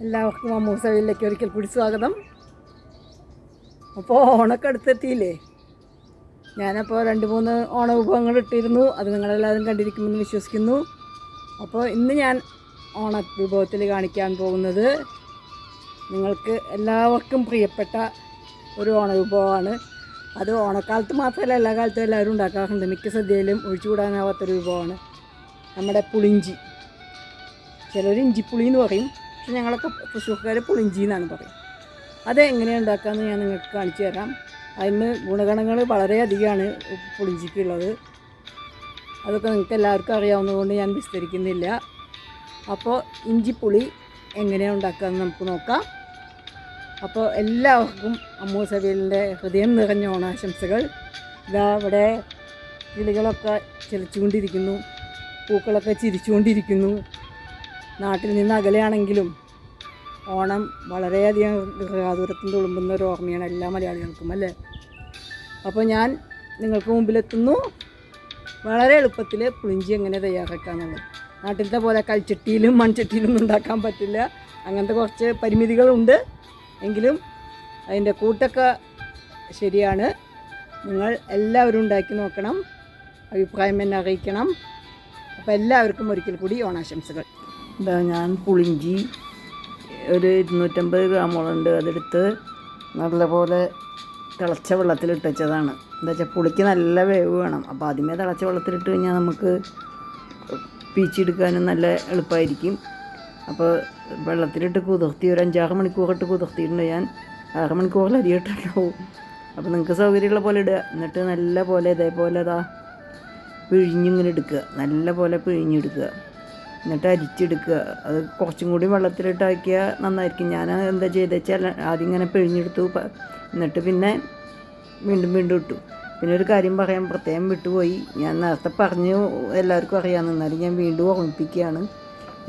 എല്ലാവർക്കും അമ്മൂസവയിലേക്ക് ഒരിക്കൽ കൂടി സ്വാഗതം. അപ്പോൾ ഓണമൊക്കെ അടുത്തെത്തിയില്ലേ. ഞാനപ്പോൾ 2-3 ഓണ വിഭവങ്ങൾ ഇട്ടിരുന്നു. അത് നിങ്ങളെല്ലാവരും കണ്ടിരിക്കുമെന്ന് വിശ്വസിക്കുന്നു. അപ്പോൾ ഇന്ന് ഞാൻ ഓണ വിഭവത്തിൽ കാണിക്കാൻ പോകുന്നത് നിങ്ങൾക്ക് എല്ലാവർക്കും പ്രിയപ്പെട്ട ഒരു ഓണ വിഭവമാണ്. അത് ഓണക്കാലത്ത് മാത്രമല്ല, എല്ലാ കാലത്തും എല്ലാവരും ഉണ്ടാക്കാറുണ്ട്. മിക്ക സദ്യയിലും ഒഴിച്ചുകൂടാനാവാത്തൊരു വിഭവമാണ് നമ്മുടെ പുളിഞ്ചി. ചിലർ ഇഞ്ചിപ്പുളി എന്ന് പറയും, പക്ഷെ ഞങ്ങളൊക്കെ തൃശ്ശൂർക്കാർ പുളിഞ്ചി എന്നാണ് പറയും. അത് എങ്ങനെയാണ് ഉണ്ടാക്കാമെന്ന് ഞാൻ നിങ്ങൾക്ക് കാണിച്ചു തരാം. അതിന് ഗുണഗണങ്ങൾ വളരെയധികമാണ് പുളിഞ്ചിക്കുള്ളത്. അതൊക്കെ നിങ്ങൾക്ക് എല്ലാവർക്കും അറിയാവുന്നതുകൊണ്ട് ഞാൻ വിസ്തരിക്കുന്നില്ല. അപ്പോൾ ഇഞ്ചിപ്പുളി എങ്ങനെയാണ് ഉണ്ടാക്കാമെന്ന് നമുക്ക് നോക്കാം. അപ്പോൾ എല്ലാവർക്കും അമ്മൂസവയിലിൻ്റെ ഹൃദയം നിറഞ്ഞ ഓണാശംസകൾ. ഇതാ ഇവിടെ കിളികളൊക്കെ ചിലച്ചുകൊണ്ടിരിക്കുന്നു, പൂക്കളൊക്കെ ചിരിച്ചുകൊണ്ടിരിക്കുന്നു. നാട്ടിൽ നിന്ന് അകലെയാണെങ്കിലും ഓണം വളരെയധികം ഗൃഹാതുരത്തിന് തുളുമ്പുന്ന ഒരു ഓർമ്മയാണ് എല്ലാ മലയാളികൾക്കും, അല്ലേ? അപ്പോൾ ഞാൻ നിങ്ങൾക്ക് മുമ്പിലെത്തുന്നു വളരെ എളുപ്പത്തിൽ പുളിഞ്ചി എങ്ങനെ തയ്യാറാക്കാമെന്നുള്ളത്. നാട്ടിലത്തെ പോലെ കൽച്ചട്ടിയിലും മൺചട്ടിയിലും ഒന്നും ഉണ്ടാക്കാൻ പറ്റില്ല. അങ്ങനത്തെ കുറച്ച് പരിമിതികളുണ്ട്. എങ്കിലും അതിൻ്റെ കൂട്ടൊക്കെ ശരിയാണ്. നിങ്ങൾ എല്ലാവരും ഉണ്ടാക്കി നോക്കണം, അഭിപ്രായം എന്നെ അറിയിക്കണം. അപ്പോൾ എല്ലാവർക്കും ഒരിക്കൽ കൂടി ഓണാശംസകൾ. ഇതാ ഞാൻ പുളിഞ്ചി ഒരു 250 ഗ്രാമോളുണ്ട്. അതെടുത്ത് നല്ലപോലെ തിളച്ച വെള്ളത്തിലിട്ട് വെച്ചതാണ്. എന്താ വെച്ചാൽ പുളിക്ക് നല്ല വേവ് വേണം. അപ്പോൾ ആദ്യമേ തിളച്ച വെള്ളത്തിലിട്ട് കഴിഞ്ഞാൽ നമുക്ക് പീച്ചെടുക്കാനും നല്ല എളുപ്പമായിരിക്കും. അപ്പോൾ വെള്ളത്തിലിട്ട് കുതിർത്തി ഒരു 5-6 മണിക്കൂറിട്ട് കുതിർത്തിയിട്ടുണ്ട്. ഞാൻ 6 മണിക്കൂറിൽ അരിയിട്ടുണ്ടാവും. അപ്പോൾ നിങ്ങൾക്ക് സൗകര്യമുള്ള പോലെ ഇടുക. എന്നിട്ട് നല്ല പോലെ ഇതേപോലെ അതാ പിഴിഞ്ഞിങ്ങനെ എടുക്കുക, നല്ല പോലെ പിഴിഞ്ഞെടുക്കുക. എന്നിട്ട് അരിച്ചെടുക്കുക. അത് കുറച്ചും കൂടി വെള്ളത്തിലിട്ടാക്കിയാൽ നന്നായിരിക്കും. ഞാൻ എന്താ ചെയ്തെന്ന് വെച്ചാൽ ആദ്യം ഇങ്ങനെ പിഴിഞ്ഞെടുത്തു, എന്നിട്ട് പിന്നെ വീണ്ടും ഇട്ടു. പിന്നെ ഒരു കാര്യം പറയാൻ പ്രത്യേകം വിട്ടുപോയി. ഞാൻ നേരത്തെ പറഞ്ഞു, എല്ലാവർക്കും അറിയാമെന്ന്, എന്നാലും ഞാൻ വീണ്ടും ഓർമ്മിപ്പിക്കുകയാണ്.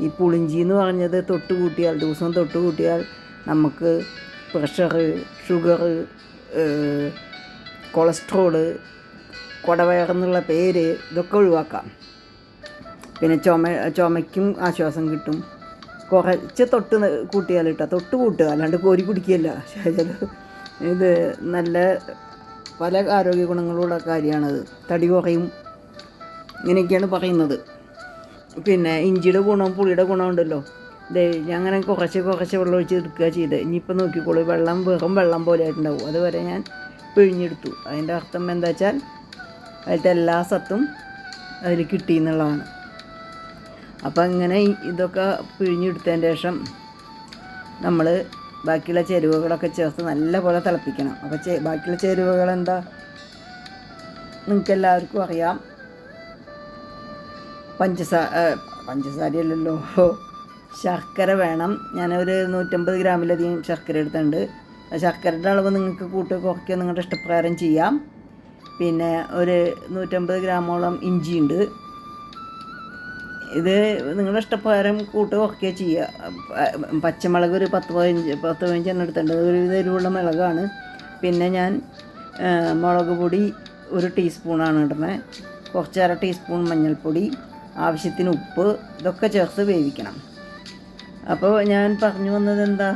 ഈ പുളിഞ്ചി എന്ന് പറഞ്ഞത് ദിവസവും തൊട്ട് കൂട്ടിയാൽ നമുക്ക് പ്രഷർ, ഷുഗർ, കൊളസ്ട്രോള്, കുടവയറെന്നുള്ള പേര് ഇതൊക്കെ ഒഴിവാക്കാം. പിന്നെ ചുമയ്ക്കും ആശ്വാസം കിട്ടും. കുറച്ച് തൊട്ട് കൂട്ടുക, അല്ലാണ്ട് കോരി കുടിക്കുകയല്ല. ഇത് നല്ല പല ആരോഗ്യ ഗുണങ്ങളുള്ള കാര്യമാണത്. തടി കുറയും, ഇങ്ങനെയൊക്കെയാണ് പറയുന്നത്. പിന്നെ ഇഞ്ചിയുടെ ഗുണവും പുളിയുടെ ഗുണം ഉണ്ടല്ലോ. ഞാൻ അങ്ങനെ കുറച്ച് വെള്ളം ഒഴിച്ച് എടുക്കുക ചെയ്ത്. ഇനിയിപ്പോൾ നോക്കിക്കോളൂ, വെറും വെള്ളം പോലെ ആയിട്ടുണ്ടാവും. അതുവരെ ഞാൻ പിഴിഞ്ഞെടുത്തു. അതിൻ്റെ അർത്ഥം എന്താ വെച്ചാൽ അതിലത്തെ എല്ലാ സത്തും അതിൽ കിട്ടി എന്നുള്ളതാണ്. അപ്പം അങ്ങനെ ഇതൊക്കെ പിഴിഞ്ഞെടുത്തതിന് ശേഷം നമ്മൾ ബാക്കിയുള്ള ചേരുവകളൊക്കെ ചേർത്ത് നല്ല പോലെ തിളപ്പിക്കണം. അപ്പോൾ ബാക്കിയുള്ള ചേരുവകൾ എന്താ നിങ്ങൾക്ക് എല്ലാവർക്കും അറിയാം. പഞ്ചസാരയല്ലല്ലോ, ശർക്കര വേണം. ഞാനൊരു 150 ഗ്രാമിലധികം ശർക്കര എടുത്തിട്ടുണ്ട്. ശർക്കരയുടെ അളവ് നിങ്ങൾക്ക് കുറയ്ക്കുക നിങ്ങളുടെ ഇഷ്ടപ്രകാരം ചെയ്യാം. പിന്നെ ഒരു 150 ഗ്രാമോളം ഇഞ്ചിയുണ്ട്. ഇത് നിങ്ങളുടെ ഇഷ്ടപ്രകാരം കുറയ്ക്കുക ചെയ്യുക. പച്ചമുളക് ഒരു 10-15 എണ്ണം എടുത്തിട്ടുണ്ട്. ഒരു എരിവുള്ള മുളകാണ്. പിന്നെ ഞാൻ മുളക് പൊടി 1 ടീസ്പൂണാണ് ഇടുന്നത്. കുറച്ച് 1/2 ടീസ്പൂൺ മഞ്ഞൾപ്പൊടി, ആവശ്യത്തിന് ഉപ്പ്, ഇതൊക്കെ ചേർത്ത് വേവിക്കണം. അപ്പോൾ ഞാൻ പറഞ്ഞു വന്നത് എന്താ,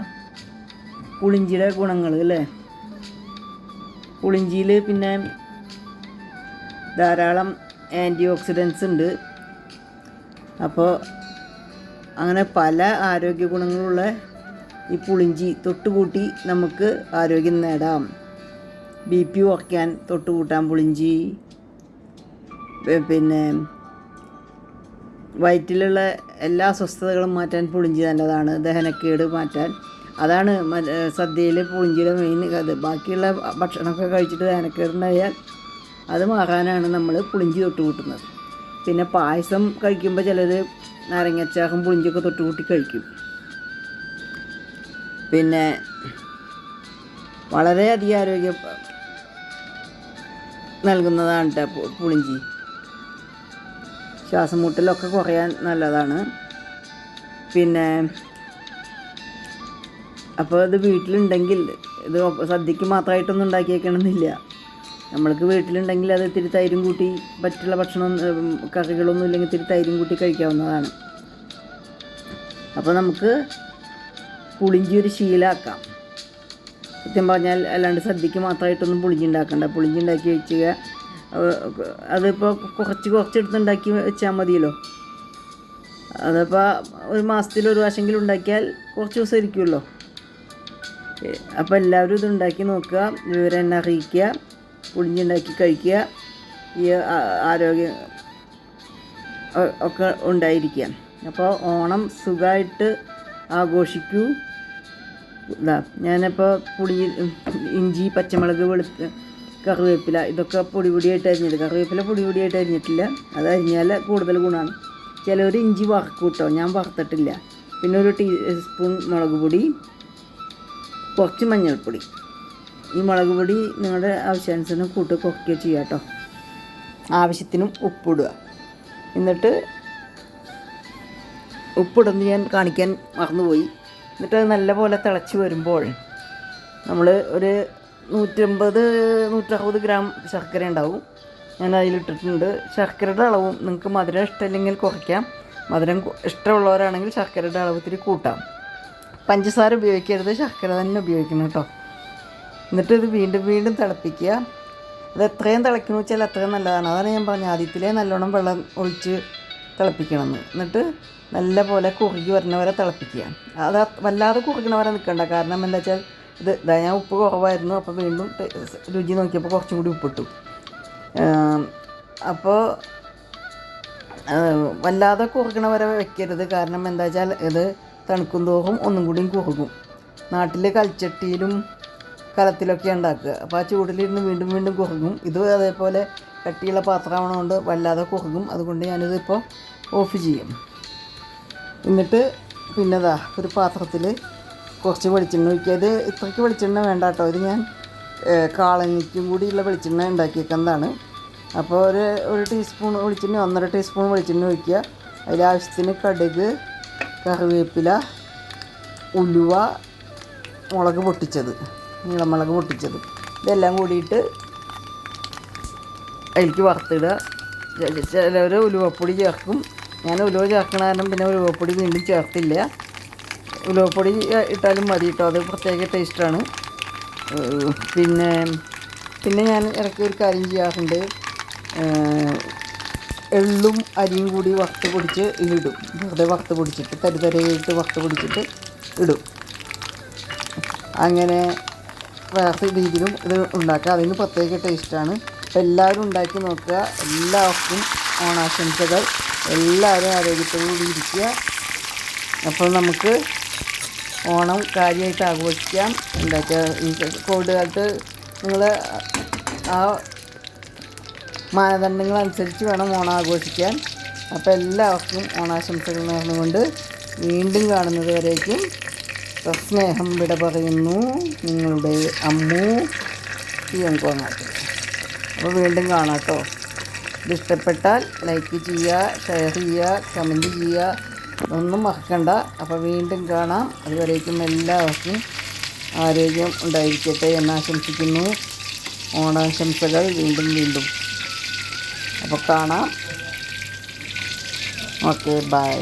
പുളിഞ്ചിയുടെ ഗുണങ്ങൾ അല്ലേ. പുളിഞ്ചിയിൽ പിന്നെ ധാരാളം ആൻറ്റിയോക്സിഡൻസ് ഉണ്ട്. അപ്പോൾ അങ്ങനെ പല ആരോഗ്യ ഗുണങ്ങളുള്ള ഈ പുളിഞ്ചി തൊട്ടുകൂട്ടി നമുക്ക് ആരോഗ്യം നേടാം. BP കുറയ്ക്കാൻ തൊട്ടുകൂട്ടാൻ പുളിഞ്ചി. പിന്നെ വയറ്റിലുള്ള എല്ലാ അസ്വസ്ഥതകളും മാറ്റാൻ പുളിഞ്ചി നല്ലതാണ്. ദഹനക്കേട് മാറ്റാൻ. അതാണ് സദ്യയിൽ പുളിഞ്ചിയുടെ മെയിൻ അത്. ബാക്കിയുള്ള ഭക്ഷണമൊക്കെ കഴിച്ചിട്ട് ദഹനക്കേടുണ്ടായാൽ അത് മാറാനാണ് നമ്മൾ പുളിഞ്ചി തൊട്ടുകൂട്ടുന്നത്. പിന്നെ പായസം കഴിക്കുമ്പോൾ ചിലർ നാരങ്ങച്ചാറും പുളിഞ്ചിയൊക്കെ തൊട്ടുകൂട്ടി കഴിക്കും. പിന്നെ വളരെയധികം ആരോഗ്യം നൽകുന്നതാണ് കേട്ടോ പുളിഞ്ചി. ശ്വാസം മുട്ടലൊക്കെ കുറയാൻ നല്ലതാണ്. പിന്നെ അപ്പോൾ ഇത് വീട്ടിലുണ്ടെങ്കിൽ, ഇത് സദ്യക്ക് മാത്രമായിട്ടൊന്നും ഉണ്ടാക്കിയേക്കണമെന്നില്ല. നമ്മൾക്ക് വീട്ടിലുണ്ടെങ്കിൽ അത് ഇത്തിരി തൈരും കൂട്ടി, മറ്റുള്ള ഭക്ഷണം കറികളൊന്നും ഇല്ലെങ്കിൽ ഇത്തിരി തൈരും കൂട്ടി കഴിക്കാവുന്നതാണ്. അപ്പോൾ നമുക്ക് പുളിഞ്ചി ഒരു ശീലമാക്കാം. സത്യം പറഞ്ഞാൽ അല്ലാണ്ട് സദ്യക്ക് മാത്രമായിട്ടൊന്നും പുളിഞ്ചി ഉണ്ടാക്കണ്ട. പുളിഞ്ചി ഉണ്ടാക്കി വെച്ചുക, അതിപ്പോൾ കുറച്ചെടുത്ത് ഉണ്ടാക്കി വെച്ചാൽ മതിയല്ലോ. അതപ്പോൾ ഒരു മാസത്തിൽ ഒരു പ്രാവശ്യമെങ്കിലും ഉണ്ടാക്കിയാൽ കുറച്ച് ദിവസം ഇരിക്കുമല്ലോ. അപ്പോൾ എല്ലാവരും ഇത് ഉണ്ടാക്കി നോക്കുക, വിവരം എന്നെ അറിയിക്കുക, പുളിഞ്ചി ഉണ്ടാക്കി കഴിക്കുക. ഈ ആരോഗ്യം ഒക്കെ ഉണ്ടായിരിക്കുക. അപ്പോൾ ഓണം സുഖമായിട്ട് ആഘോഷിക്കൂ. ഞാനിപ്പോൾ ഇഞ്ചി, പച്ചമുളക്, കറിവേപ്പില ഇതൊക്കെ പൊടിയായിട്ട് അരിഞ്ഞിട്ട്, കറിവേപ്പില പൊടിയായിട്ട് അരിഞ്ഞിട്ടില്ല. അത് അരിഞ്ഞാൽ കൂടുതൽ ഗുണമാണ്. ചിലവർ ഇഞ്ചി വറക്കും കേട്ടോ, ഞാൻ വറുത്തിട്ടില്ല. പിന്നെ ഒരു ടീസ്പൂൺ മുളക് പൊടി, കുറച്ച് മഞ്ഞൾപ്പൊടി. ഈ മുളക് പൊടി നിങ്ങളുടെ ആവശ്യാനുസരണം കുറയ്ക്കുക ചെയ്യുക കേട്ടോ. ആവശ്യത്തിനും ഉപ്പിടുക. എന്നിട്ട് ഉപ്പിടുന്നത് ഞാൻ കാണിക്കാൻ മറന്നുപോയി. എന്നിട്ട് അത് നല്ലപോലെ തിളച്ച് വരുമ്പോൾ നമ്മൾ ഒരു 150-160 ഗ്രാം ശർക്കര ഉണ്ടാവും. ഞാൻ അതിലിട്ടിട്ടുണ്ട്. ശർക്കരയുടെ അളവും നിങ്ങൾക്ക് മധുരം ഇഷ്ടമില്ലെങ്കിൽ കുറയ്ക്കാം. മധുരം ഇഷ്ടമുള്ളവരാണെങ്കിൽ ശർക്കരയുടെ അളവ് ഇത്തിരി കൂട്ടാം. പഞ്ചസാര ഉപയോഗിക്കരുത്, ശർക്കര തന്നെ ഉപയോഗിക്കണം കേട്ടോ. എന്നിട്ട് ഇത് വീണ്ടും തിളപ്പിക്കുക. അത് എത്രയും തിളയ്ക്കണമെന്ന് വെച്ചാൽ അത്രയും നല്ലതാണ്. അതാണ് ഞാൻ പറഞ്ഞത്, ആദ്യത്തിലേ നല്ലോണം വെള്ളം ഒഴിച്ച് തിളപ്പിക്കണമെന്ന്. എന്നിട്ട് നല്ല പോലെ കുറുകി വരുന്ന വരെ തിളപ്പിക്കുക. അത് വല്ലാതെ കുറുകണ വരെ നിൽക്കണ്ട. കാരണം എന്താ വെച്ചാൽ ഞാൻ ഉപ്പ് കുറവായിരുന്നു, അപ്പോൾ വീണ്ടും രുചി നോക്കിയപ്പോൾ കുറച്ചും കൂടി ഉപ്പിട്ടു. അപ്പോൾ വല്ലാതെ കുറുകണ വരെ വെക്കരുത്. കാരണം എന്താ വെച്ചാൽ ഇത് തണുക്കും തോറും ഒന്നും കൂടിയും കുറുകും. നാട്ടിൽ കൽച്ചട്ടിയിലും കലത്തിലൊക്കെ ഉണ്ടാക്കുക. അപ്പോൾ ആ ചൂടിലിരുന്ന് വീണ്ടും കുറുകും. ഇത് അതേപോലെ കട്ടിയുള്ള പാത്രമാണതുകൊണ്ട് വല്ലാതെ കുറുകും. അതുകൊണ്ട് ഞാനിതിപ്പോൾ ഓഫ് ചെയ്യും. എന്നിട്ട് പിന്നെ ഒരു പാത്രത്തിൽ കുറച്ച് വെളിച്ചെണ്ണ ഒഴിക്കുക. ഇത് ഇത്രയ്ക്ക് വെളിച്ചെണ്ണ വേണ്ട കേട്ടോ. ഇത് ഞാൻ കാളനിക്കും കൂടിയുള്ള വെളിച്ചെണ്ണ ഉണ്ടാക്കിയേക്കുന്നതാണ്. അപ്പോൾ ഒരു ടീസ്പൂൺ വെളിച്ചെണ്ണ, 1.5 ടീസ്പൂൺ വെളിച്ചെണ്ണ ഒഴിക്കുക. അതിലാവശ്യത്തിന് കടുക്, കറിവേപ്പില, ഉലുവ, മുളക് പൊട്ടിച്ചത്, നീളമുളക് പൊട്ടിച്ചത്, ഇതെല്ലാം കൂടിയിട്ട് അതിലേക്ക് വറുത്തിടുക. ചിലവർ ഉലുവപ്പൊടി ചേർക്കും. ഞാൻ ഉലുവ ചേർക്കണ കാരണം പിന്നെ ഉലുവപ്പൊടി വീണ്ടും ചേർത്തില്ല. ഉലുവപ്പൊടി ഇട്ടാലും മതി കേട്ടോ, അത് പ്രത്യേക ടേസ്റ്റാണ്. പിന്നെ ഞാൻ ഇടയ്ക്ക് ഒരു കാര്യം ചെയ്യാറുണ്ട്. എള്ളും അരിയും കൂടി വറുത്ത് പൊടിച്ച് ഇതിലിടും. വെറുതെ വറുത്ത് പൊടിച്ചിട്ട് തരിതരയിട്ട് വറുത്ത് പൊടിച്ചിട്ട് ഇടും. അങ്ങനെ വേറെ രീതിയിലും ഇത് ഉണ്ടാക്കുക. അതിന് പ്രത്യേക ടേസ്റ്റാണ്. അപ്പോൾ എല്ലാവരും ഉണ്ടാക്കി നോക്കുക. എല്ലാവർക്കും ഓണാശംസകൾ. എല്ലാവരും ആരോഗ്യത്തോടുകൂടി ഇരിക്കുക. അപ്പോൾ നമുക്ക് ഓണം കാര്യമായിട്ട് ആഘോഷിക്കാം. എന്താ വെച്ചാൽ ഈ കോവിഡ് കാലത്ത് നിങ്ങൾ ആ മാനദണ്ഡങ്ങളനുസരിച്ച് വേണം ഓണം ആഘോഷിക്കാൻ. അപ്പോൾ എല്ലാവർക്കും ഓണാശംസകൾ നേർന്നുകൊണ്ട് വീണ്ടും കാണുന്നത് വരേക്കും സ്നേഹം വിട പറയുന്നു. നിങ്ങളുടെ അമ്മു തീയങ്കോങ്ങാട്ട്. അപ്പോൾ വീണ്ടും കാണാം കേട്ടോ. ഇതിഷ്ടപ്പെട്ടാൽ ലൈക്ക് ചെയ്യുക, ഷെയർ ചെയ്യുക, കമൻറ്റ് ചെയ്യുക, ഒന്നും മറക്കണ്ട. അപ്പോൾ വീണ്ടും കാണാം. അതുവരേക്കും എല്ലാവർക്കും ആരോഗ്യം ഉണ്ടായിരിക്കട്ടെ എന്ന് ആശംസിക്കുന്നു. ഓണാശംസകൾ വീണ്ടും. അപ്പോൾ കാണാം. Okay, by.